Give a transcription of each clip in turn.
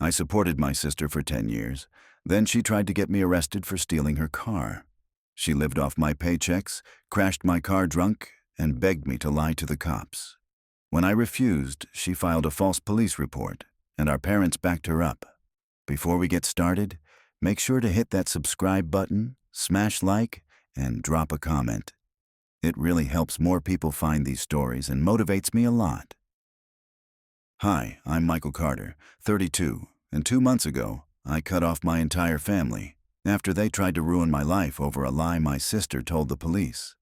I supported my sister for 10 years. Then she tried to get me arrested for stealing her car. She lived off my paychecks, crashed my car drunk, and begged me to lie to the cops. When I refused, she filed a false police report, and our parents backed her up. Before we get started, make sure to hit that subscribe button, smash like, and drop a comment. It really helps more people find these stories and motivates me a lot. Hi, I'm Michael Carter, 32, and 2 months ago, I cut off my entire family after they tried to ruin my life over a lie my sister told the police.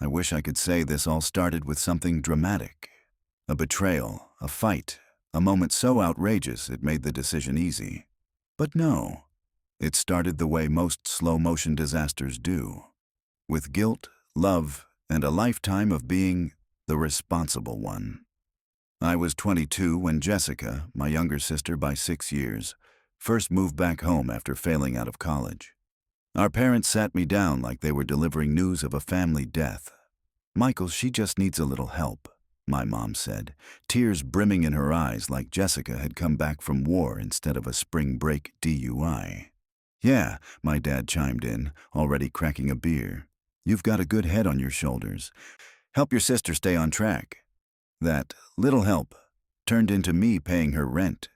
I wish I could say this all started with something dramatic. A betrayal, a fight, a moment so outrageous it made the decision easy. But no, it started the way most slow-motion disasters do. With guilt, love, and a lifetime of being the responsible one. I was 22 when Jessica, my younger sister by 6 years, first moved back home after failing out of college. Our parents sat me down like they were delivering news of a family death. "Michael, she just needs a little help," my mom said, tears brimming in her eyes like Jessica had come back from war instead of a spring break DUI. "Yeah," my dad chimed in, already cracking a beer. "You've got a good head on your shoulders. Help your sister stay on track." That little help turned into me paying her rent,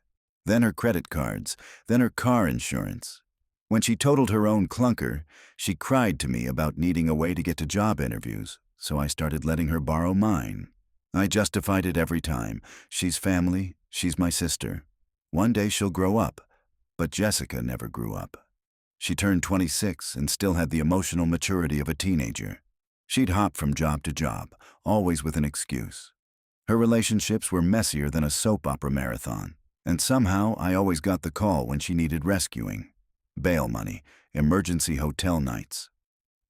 then her credit cards, then her car insurance. When she totaled her own clunker, she cried to me about needing a way to get to job interviews, so I started letting her borrow mine. I justified it every time. She's family, she's my sister. One day she'll grow up, but Jessica never grew up. She turned 26 and still had the emotional maturity of a teenager. She'd hop from job to job, always with an excuse. Her relationships were messier than a soap opera marathon, and somehow I always got the call when she needed rescuing. Bail money, emergency hotel nights.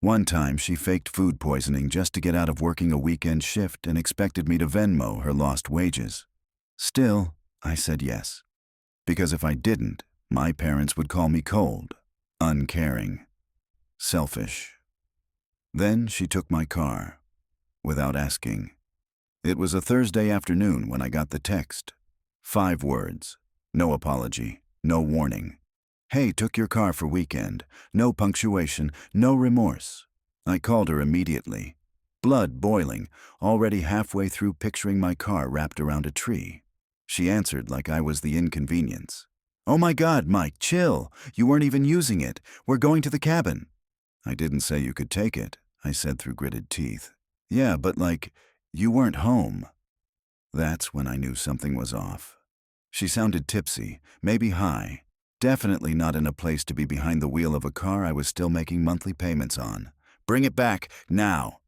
One time she faked food poisoning just to get out of working a weekend shift and expected me to Venmo her lost wages. Still, I said yes. Because if I didn't, my parents would call me cold, uncaring, selfish. Then she took my car, without asking. It was a Thursday afternoon when I got the text. 5 words. No apology, no warning. "Hey, took your car for weekend. No punctuation, no remorse." I called her immediately. Blood boiling, already halfway through picturing my car wrapped around a tree. She answered like I was the inconvenience. "Oh my God, Mike, chill. You weren't even using it. We're going to the cabin." "I didn't say you could take it," I said through gritted teeth. "Yeah, but you weren't home." That's when I knew something was off. She sounded tipsy, maybe high. Definitely not in a place to be behind the wheel of a car I was still making monthly payments on. "Bring it back, now."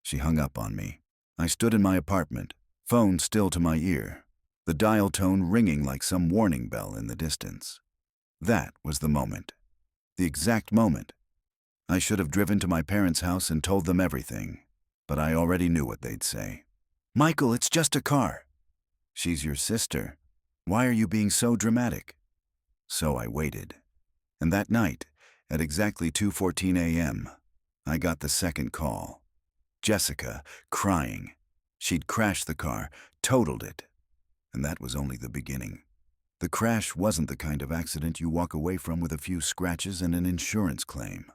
She hung up on me. I stood in my apartment, phone still to my ear, the dial tone ringing like some warning bell in the distance. That was the moment. The exact moment. I should have driven to my parents' house and told them everything, but I already knew what they'd say. "Michael, it's just a car." "She's your sister. Why are you being so dramatic?" So I waited. And that night, at exactly 2:14 a.m., I got the second call. Jessica, crying. She'd crashed the car, totaled it. And that was only the beginning. The crash wasn't the kind of accident you walk away from with a few scratches and an insurance claim.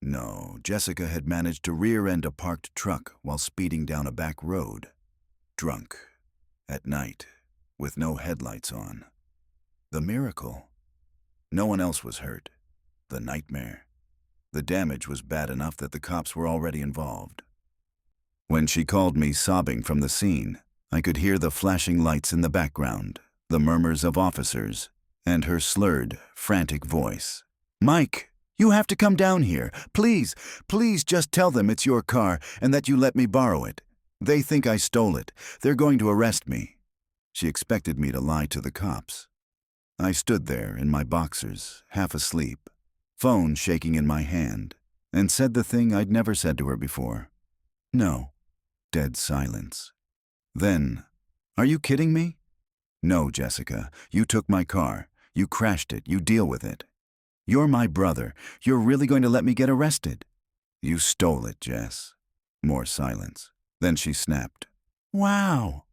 No, Jessica had managed to rear-end a parked truck while speeding down a back road. Drunk. At night. With no headlights on. The miracle. No one else was hurt. The nightmare. The damage was bad enough that the cops were already involved. When she called me sobbing from the scene, I could hear the flashing lights in the background, the murmurs of officers, and her slurred, frantic voice. "Mike, you have to come down here. Please, please just tell them it's your car and that you let me borrow it. They think I stole it. They're going to arrest me." She expected me to lie to the cops. I stood there in my boxers, half asleep, phone shaking in my hand, and said the thing I'd never said to her before. "No." Dead silence. Then, "Are you kidding me?" "No, Jessica. You took my car. You crashed it. You deal with it." "You're my brother. You're really going to let me get arrested?" "You stole it, Jess." More silence. Then she snapped. Wow,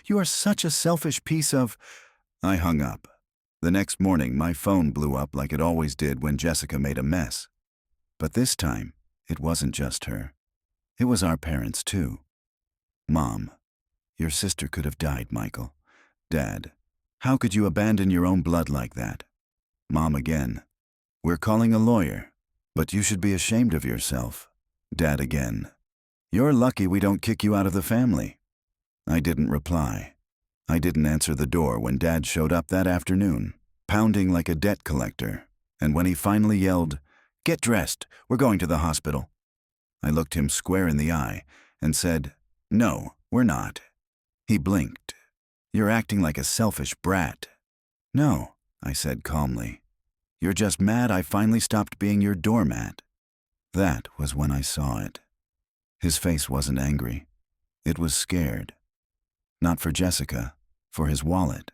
you are such a selfish piece of—" I hung up. The next morning, my phone blew up like it always did when Jessica made a mess. But this time, it wasn't just her. It was our parents, too. Mom, your sister could have died, Michael. Dad, how could you abandon your own blood like that? Mom again, we're calling a lawyer, but you should be ashamed of yourself. Dad again, you're lucky we don't kick you out of the family. I didn't reply. I didn't answer the door when Dad showed up that afternoon, pounding like a debt collector, and when he finally yelled, "Get dressed, we're going to the hospital," I looked him square in the eye and said, "No, we're not." He blinked. "You're acting like a selfish brat." "No," I said calmly. "You're just mad I finally stopped being your doormat." That was when I saw it. His face wasn't angry. It was scared. Not for Jessica, for his wallet.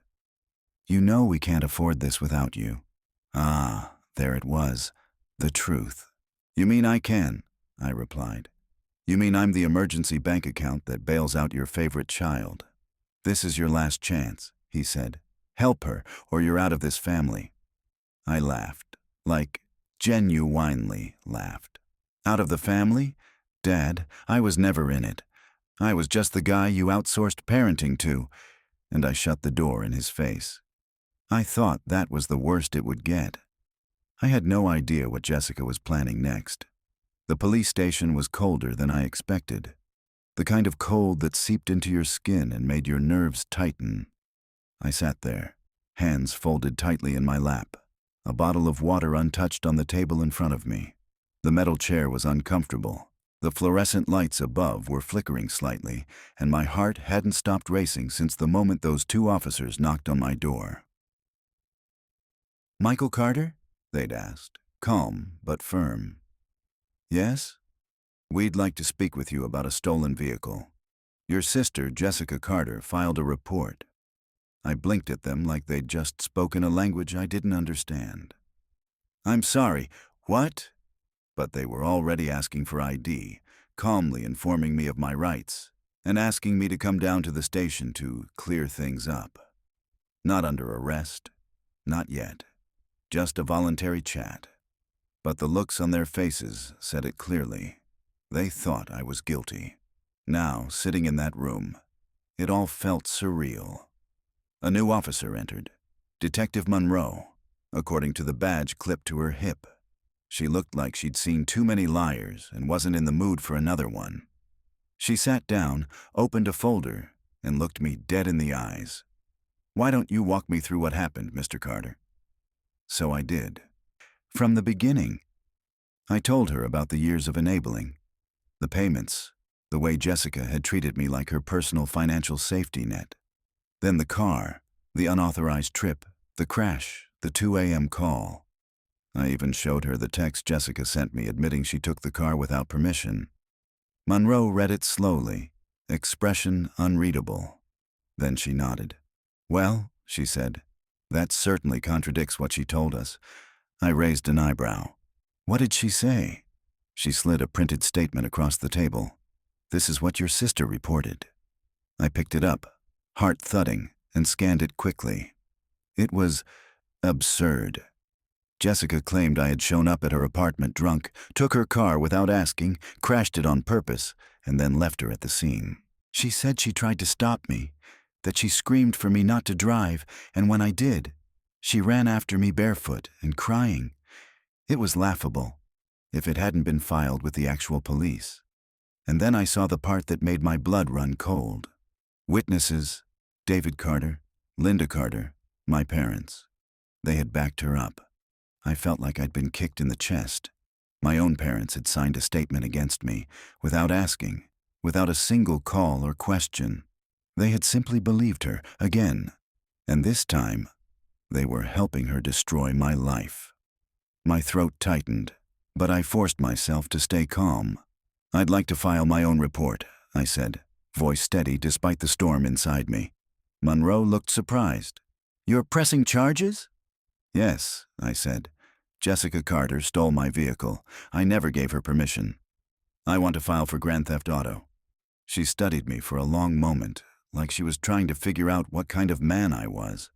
"You know we can't afford this without you." Ah, there it was, the truth. "You mean I can?" I replied. "You mean I'm the emergency bank account that bails out your favorite child? This is your last chance," he said. "Help her, or you're out of this family." I laughed, like genuinely laughed. Out of the family? Dad, I was never in it. I was just the guy you outsourced parenting to, and I shut the door in his face. I thought that was the worst it would get. I had no idea what Jessica was planning next. The police station was colder than I expected. The kind of cold that seeped into your skin and made your nerves tighten. I sat there, hands folded tightly in my lap, a bottle of water untouched on the table in front of me. The metal chair was uncomfortable. The fluorescent lights above were flickering slightly, and my heart hadn't stopped racing since the moment those two officers knocked on my door. "Michael Carter?" they'd asked, calm but firm. "Yes? We'd like to speak with you about a stolen vehicle. Your sister, Jessica Carter, filed a report." I blinked at them like they'd just spoken a language I didn't understand. "I'm sorry, what?" But they were already asking for ID, calmly informing me of my rights, and asking me to come down to the station to clear things up. Not under arrest, not yet, just a voluntary chat. But the looks on their faces said it clearly. They thought I was guilty. Now, sitting in that room, it all felt surreal. A new officer entered, Detective Monroe, according to the badge clipped to her hip. She looked like she'd seen too many liars and wasn't in the mood for another one. She sat down, opened a folder, and looked me dead in the eyes. "Why don't you walk me through what happened, Mr. Carter?" So I did. From the beginning. I told her about the years of enabling, the payments, the way Jessica had treated me like her personal financial safety net. Then the car, the unauthorized trip, the crash, the 2 a.m. call. I even showed her the text Jessica sent me admitting she took the car without permission. Monroe read it slowly, expression unreadable. Then she nodded. "Well," she said, "that certainly contradicts what she told us." I raised an eyebrow. "What did she say?" She slid a printed statement across the table. "This is what your sister reported." I picked it up, heart thudding, and scanned it quickly. It was absurd. Jessica claimed I had shown up at her apartment drunk, took her car without asking, crashed it on purpose, and then left her at the scene. She said she tried to stop me, that she screamed for me not to drive, and when I did, she ran after me barefoot and crying. It was laughable, if it hadn't been filed with the actual police. And then I saw the part that made my blood run cold. Witnesses, David Carter, Linda Carter, my parents. They had backed her up. I felt like I'd been kicked in the chest. My own parents had signed a statement against me, without asking, without a single call or question. They had simply believed her, again. And this time, they were helping her destroy my life. My throat tightened, but I forced myself to stay calm. "I'd like to file my own report," I said, voice steady despite the storm inside me. Monroe looked surprised. "You're pressing charges?" "Yes," I said. "Jessica Carter stole my vehicle. I never gave her permission. I want to file for grand theft auto." She studied me for a long moment, like she was trying to figure out what kind of man I was.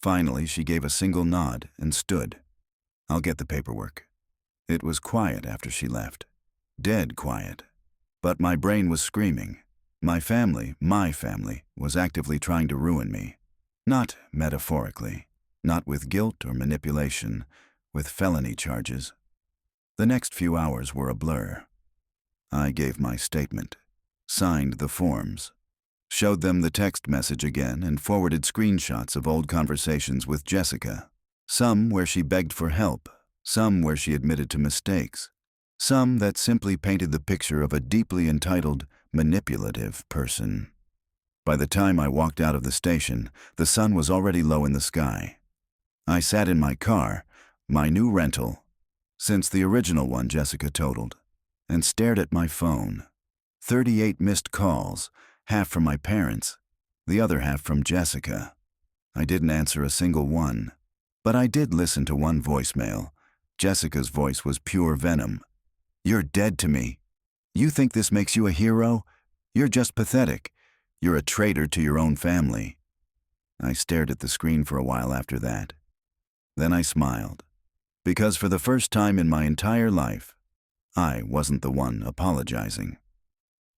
Finally, she gave a single nod and stood. "I'll get the paperwork." It was quiet after she left. Dead quiet. But my brain was screaming. My family, was actively trying to ruin me. Not metaphorically. Not with guilt or manipulation. With felony charges. The next few hours were a blur. I gave my statement. Signed the forms. Showed them the text message again and forwarded screenshots of old conversations with Jessica. Some where she begged for help. Some where she admitted to mistakes. Some that simply painted the picture of a deeply entitled, manipulative person. By the time I walked out of the station, the sun was already low in the sky. I sat in my car, my new rental, since the original one Jessica totaled, and stared at my phone. 38 missed calls, half from my parents, the other half from Jessica. I didn't answer a single one, but I did listen to one voicemail. Jessica's voice was pure venom. "You're dead to me. You think this makes you a hero? You're just pathetic. You're a traitor to your own family." I stared at the screen for a while after that. Then I smiled, because for the first time in my entire life, I wasn't the one apologizing.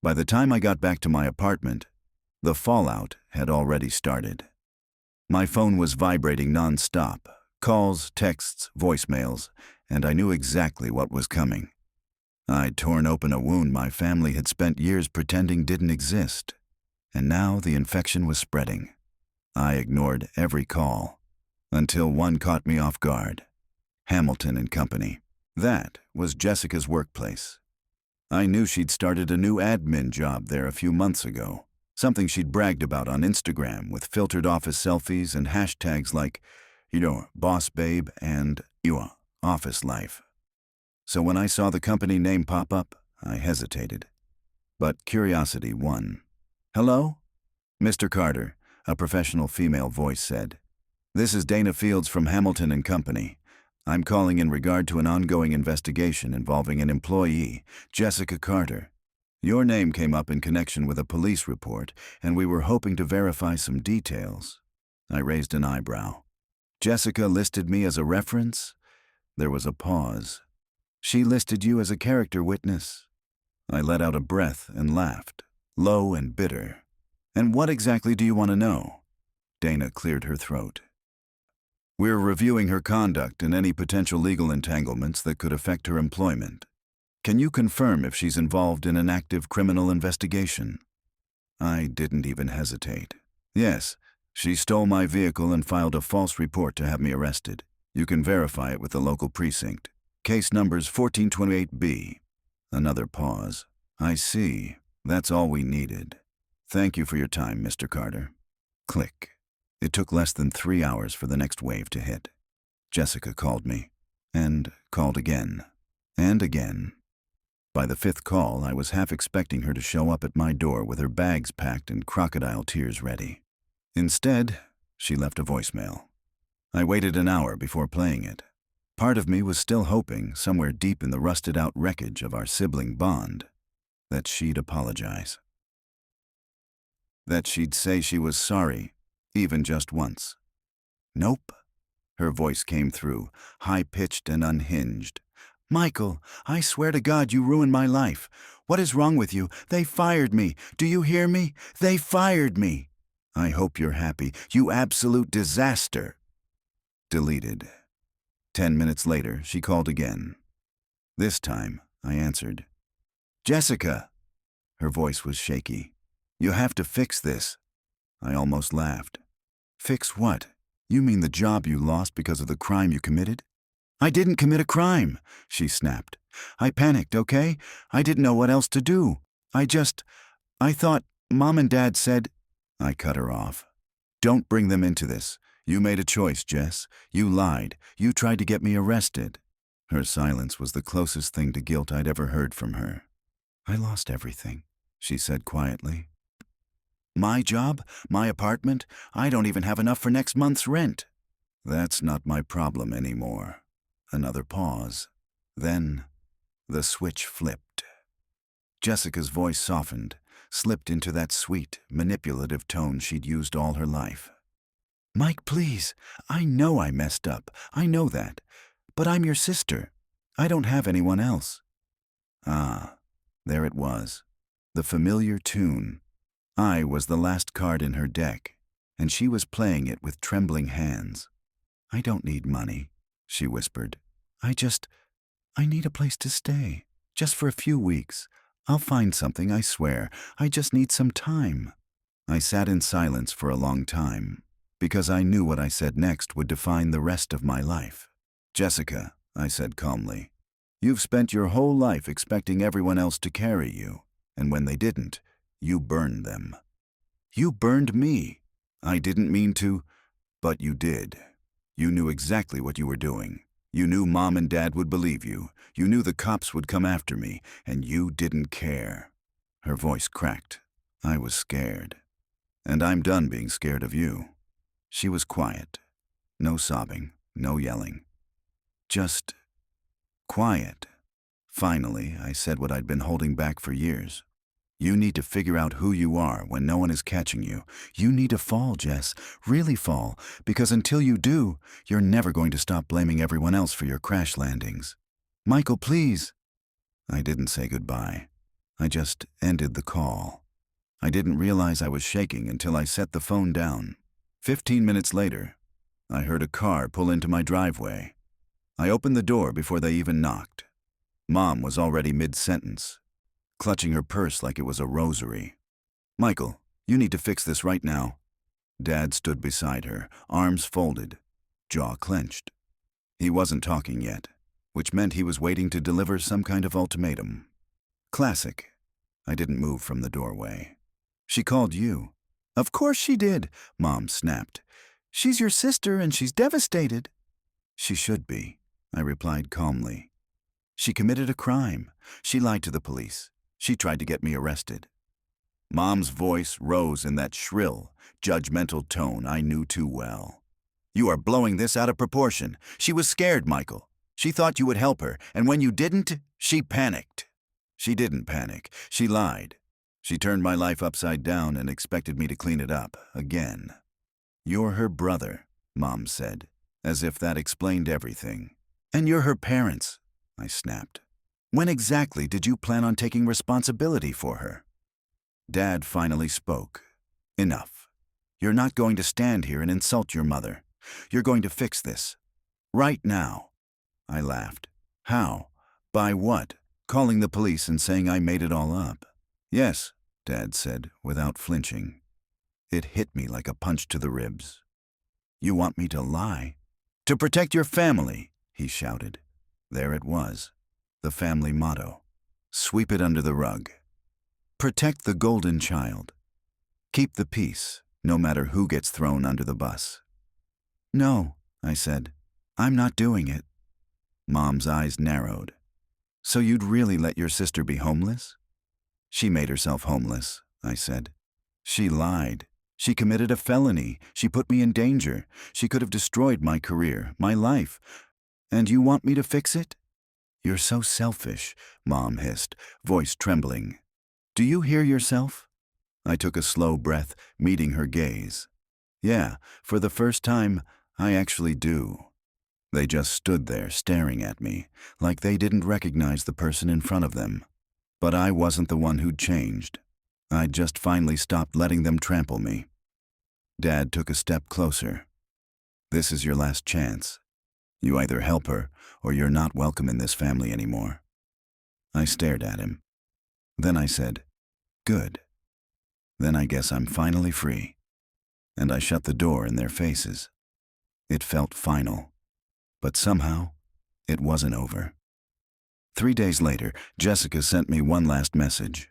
By the time I got back to my apartment, the fallout had already started. My phone was vibrating non-stop, calls, texts, voicemails, and I knew exactly what was coming. I'd torn open a wound my family had spent years pretending didn't exist, and now the infection was spreading. I ignored every call, until one caught me off guard. Hamilton and Company. That was Jessica's workplace. I knew she'd started a new admin job there a few months ago, something she'd bragged about on Instagram with filtered office selfies and hashtags like, boss babe and, office life. So when I saw the company name pop up, I hesitated. But curiosity won. "Hello?" "Mr. Carter," a professional female voice said. "This is Dana Fields from Hamilton and Company. I'm calling in regard to an ongoing investigation involving an employee, Jessica Carter. Your name came up in connection with a police report, and we were hoping to verify some details." I raised an eyebrow. "Jessica listed me as a reference?" There was a pause. "She listed you as a character witness." I let out a breath and laughed, low and bitter. "And what exactly do you want to know?" Dana cleared her throat. "We're reviewing her conduct and any potential legal entanglements that could affect her employment. Can you confirm if she's involved in an active criminal investigation?" I didn't even hesitate. "Yes, she stole my vehicle and filed a false report to have me arrested. You can verify it with the local precinct. Case numbers 1428B. Another pause. "I see. That's all we needed. Thank you for your time, Mr. Carter." Click. It took less than 3 hours for the next wave to hit. Jessica called me, and called again, and again. By the 5th call, I was half expecting her to show up at my door with her bags packed and crocodile tears ready. Instead, she left a voicemail. I waited an hour before playing it. Part of me was still hoping, somewhere deep in the rusted-out wreckage of our sibling bond, that she'd apologize. That she'd say she was sorry, even just once. "Nope." Her voice came through, high-pitched and unhinged. "Michael, I swear to God you ruined my life. What is wrong with you? They fired me. Do you hear me? They fired me. I hope you're happy. You absolute disaster." Deleted. 10 minutes later, she called again. This time, I answered. "Jessica." Her voice was shaky. "You have to fix this." I almost laughed. "Fix what? You mean the job you lost because of the crime you committed?" "I didn't commit a crime," she snapped. "I panicked, okay? I didn't know what else to do. I thought Mom and Dad said—" I cut her off. "Don't bring them into this. You made a choice, Jess. You lied. You tried to get me arrested." Her silence was the closest thing to guilt I'd ever heard from her. "I lost everything," she said quietly. "My job? My apartment? I don't even have enough for next month's rent." "That's not my problem anymore." Another pause. Then, the switch flipped. Jessica's voice softened, slipped into that sweet, manipulative tone she'd used all her life. Mike, please. I know I messed up. I know that. But I'm your sister. I don't have anyone else. Ah, there it was. The familiar tune. I was the last card in her deck, and she was playing it with trembling hands. I don't need money, she whispered. I need a place to stay. Just for a few weeks. I'll find something, I swear. I just need some time. I sat in silence for a long time, because I knew what I said next would define the rest of my life. Jessica, I said calmly, you've spent your whole life expecting everyone else to carry you, and when they didn't, you burned them. You burned me. I didn't mean to, but you did. You knew exactly what you were doing. You knew Mom and Dad would believe you. You knew the cops would come after me, and you didn't care. Her voice cracked. I was scared. And I'm done being scared of you. She was quiet. No sobbing, no yelling. Just quiet. Finally, I said what I'd been holding back for years. You need to figure out who you are when no one is catching you. You need to fall, Jess. Really fall. Because until you do, you're never going to stop blaming everyone else for your crash landings. Michael, please. I didn't say goodbye. I just ended the call. I didn't realize I was shaking until I set the phone down. 15 minutes later, I heard a car pull into my driveway. I opened the door before they even knocked. Mom was already mid-sentence, clutching her purse like it was a rosary. Michael, you need to fix this right now. Dad stood beside her, arms folded, jaw clenched. He wasn't talking yet, which meant he was waiting to deliver some kind of ultimatum. Classic. I didn't move from the doorway. She called you. Of course she did, Mom snapped. She's your sister and she's devastated. She should be, I replied calmly. She committed a crime. She lied to the police. She tried to get me arrested. Mom's voice rose in that shrill, judgmental tone I knew too well. You are blowing this out of proportion. She was scared, Michael. She thought you would help her, and when you didn't, she panicked. She didn't panic. She lied. She turned my life upside down and expected me to clean it up, again. You're her brother, Mom said, as if that explained everything. And you're her parents, I snapped. When exactly did you plan on taking responsibility for her? Dad finally spoke. Enough. You're not going to stand here and insult your mother. You're going to fix this. Right now. I laughed. How? By what? Calling the police and saying I made it all up. Yes, Dad said, without flinching. It hit me like a punch to the ribs. You want me to lie? To protect your family, he shouted. There it was, the family motto. Sweep it under the rug. Protect the golden child. Keep the peace, no matter who gets thrown under the bus. No, I said. I'm not doing it. Mom's eyes narrowed. So you'd really let your sister be homeless? She made herself homeless, I said. She lied. She committed a felony. She put me in danger. She could have destroyed my career, my life. And you want me to fix it? You're so selfish, Mom hissed, voice trembling. Do you hear yourself? I took a slow breath, meeting her gaze. Yeah, for the first time, I actually do. They just stood there staring at me, like they didn't recognize the person in front of them. But I wasn't the one who'd changed. I'd just finally stopped letting them trample me. Dad took a step closer. This is your last chance. You either help her, or you're not welcome in this family anymore. I stared at him. Then I said, good. Then I guess I'm finally free. And I shut the door in their faces. It felt final. But somehow, it wasn't over. 3 days later, Jessica sent me one last message.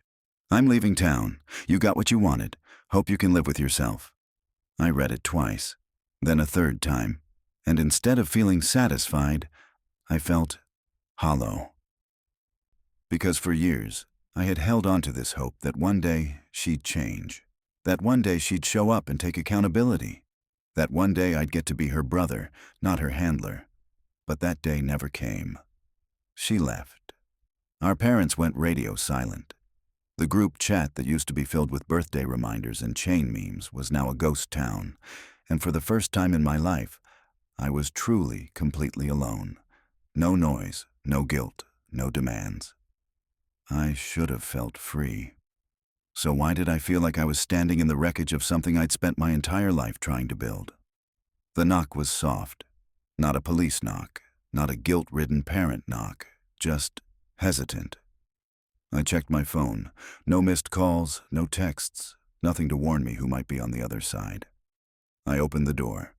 I'm leaving town. You got what you wanted. Hope you can live with yourself. I read it twice, then a third time, and instead of feeling satisfied, I felt hollow. Because for years, I had held on to this hope that one day she'd change, that one day she'd show up and take accountability, that one day I'd get to be her brother, not her handler. But that day never came. She left. Our parents went radio silent. The group chat that used to be filled with birthday reminders and chain memes was now a ghost town, and for the first time in my life, I was truly, completely alone. No noise, no guilt, no demands. I should have felt free. So why did I feel like I was standing in the wreckage of something I'd spent my entire life trying to build? The knock was soft. Not a police knock, not a guilt-ridden parent knock, just hesitant. I checked my phone. No missed calls, no texts, nothing to warn me who might be on the other side. I opened the door.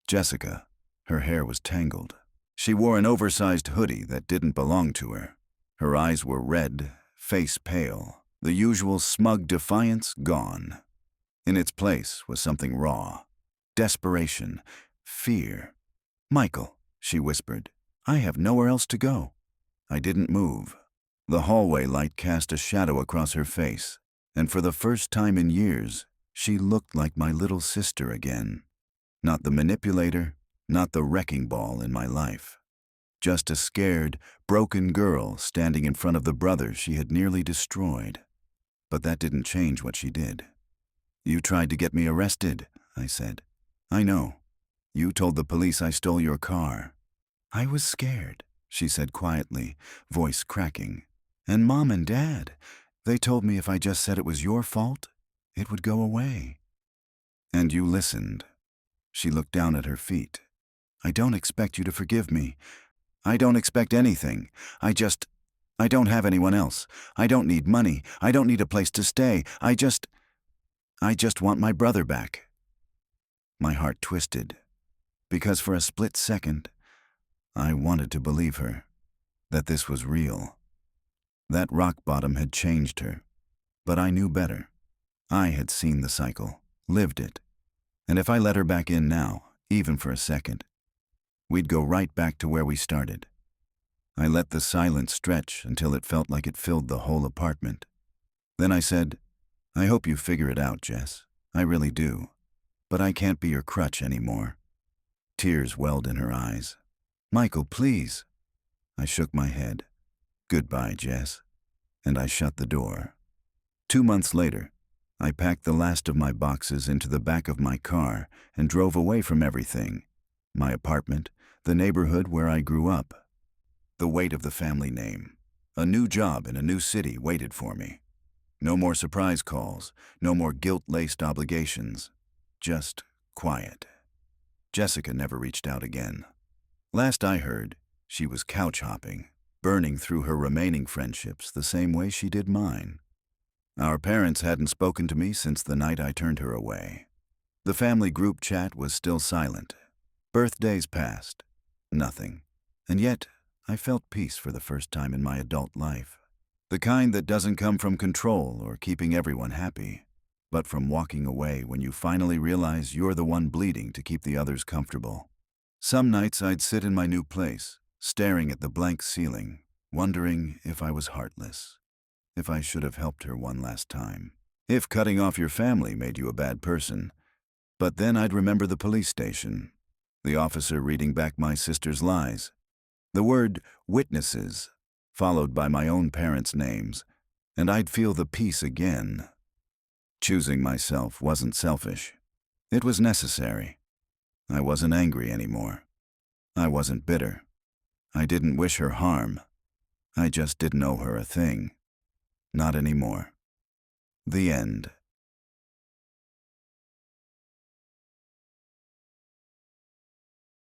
Jessica. Her hair was tangled. She wore an oversized hoodie that didn't belong to her. Her eyes were red, face pale, the usual smug defiance gone. In its place was something raw. Desperation. Fear. "Michael," she whispered, "I have nowhere else to go." I didn't move. The hallway light cast a shadow across her face, and for the first time in years, she looked like my little sister again. Not the manipulator, not the wrecking ball in my life. Just a scared, broken girl standing in front of the brother she had nearly destroyed. But that didn't change what she did. "You tried to get me arrested," I said. "I know. You told the police I stole your car." "I was scared," she said quietly, voice cracking. "And Mom and Dad, they told me if I just said it was your fault, it would go away." "And you listened." She looked down at her feet. "I don't expect you to forgive me. I don't expect anything. I don't have anyone else. I don't need money. I don't need a place to stay. I just want my brother back." My heart twisted, because for a split second, I wanted to believe her, that this was real. That rock bottom had changed her, but I knew better. I had seen the cycle, lived it, and if I let her back in now, even for a second, we'd go right back to where we started. I let the silence stretch until it felt like it filled the whole apartment. Then I said, "I hope you figure it out, Jess. I really do. But I can't be your crutch anymore." Tears welled in her eyes. "Michael, please." I shook my head. "Goodbye, Jess." And I shut the door. 2 months later, I packed the last of my boxes into the back of my car and drove away from everything. My apartment, the neighborhood where I grew up. The weight of the family name. A new job in a new city waited for me. No more surprise calls, no more guilt-laced obligations. Just quiet. Jessica never reached out again. Last I heard, she was couch-hopping, burning through her remaining friendships the same way she did mine. Our parents hadn't spoken to me since the night I turned her away. The family group chat was still silent. Birthdays passed. Nothing. And yet, I felt peace for the first time in my adult life. The kind that doesn't come from control or keeping everyone happy, but from walking away when you finally realize you're the one bleeding to keep the others comfortable. Some nights I'd sit in my new place, staring at the blank ceiling, wondering if I was heartless, if I should have helped her one last time, if cutting off your family made you a bad person. But then I'd remember the police station, the officer reading back my sister's lies, the word witnesses, followed by my own parents' names, and I'd feel the peace again. Choosing myself wasn't selfish. It was necessary. I wasn't angry anymore. I wasn't bitter. I didn't wish her harm. I just didn't owe her a thing. Not anymore. The end.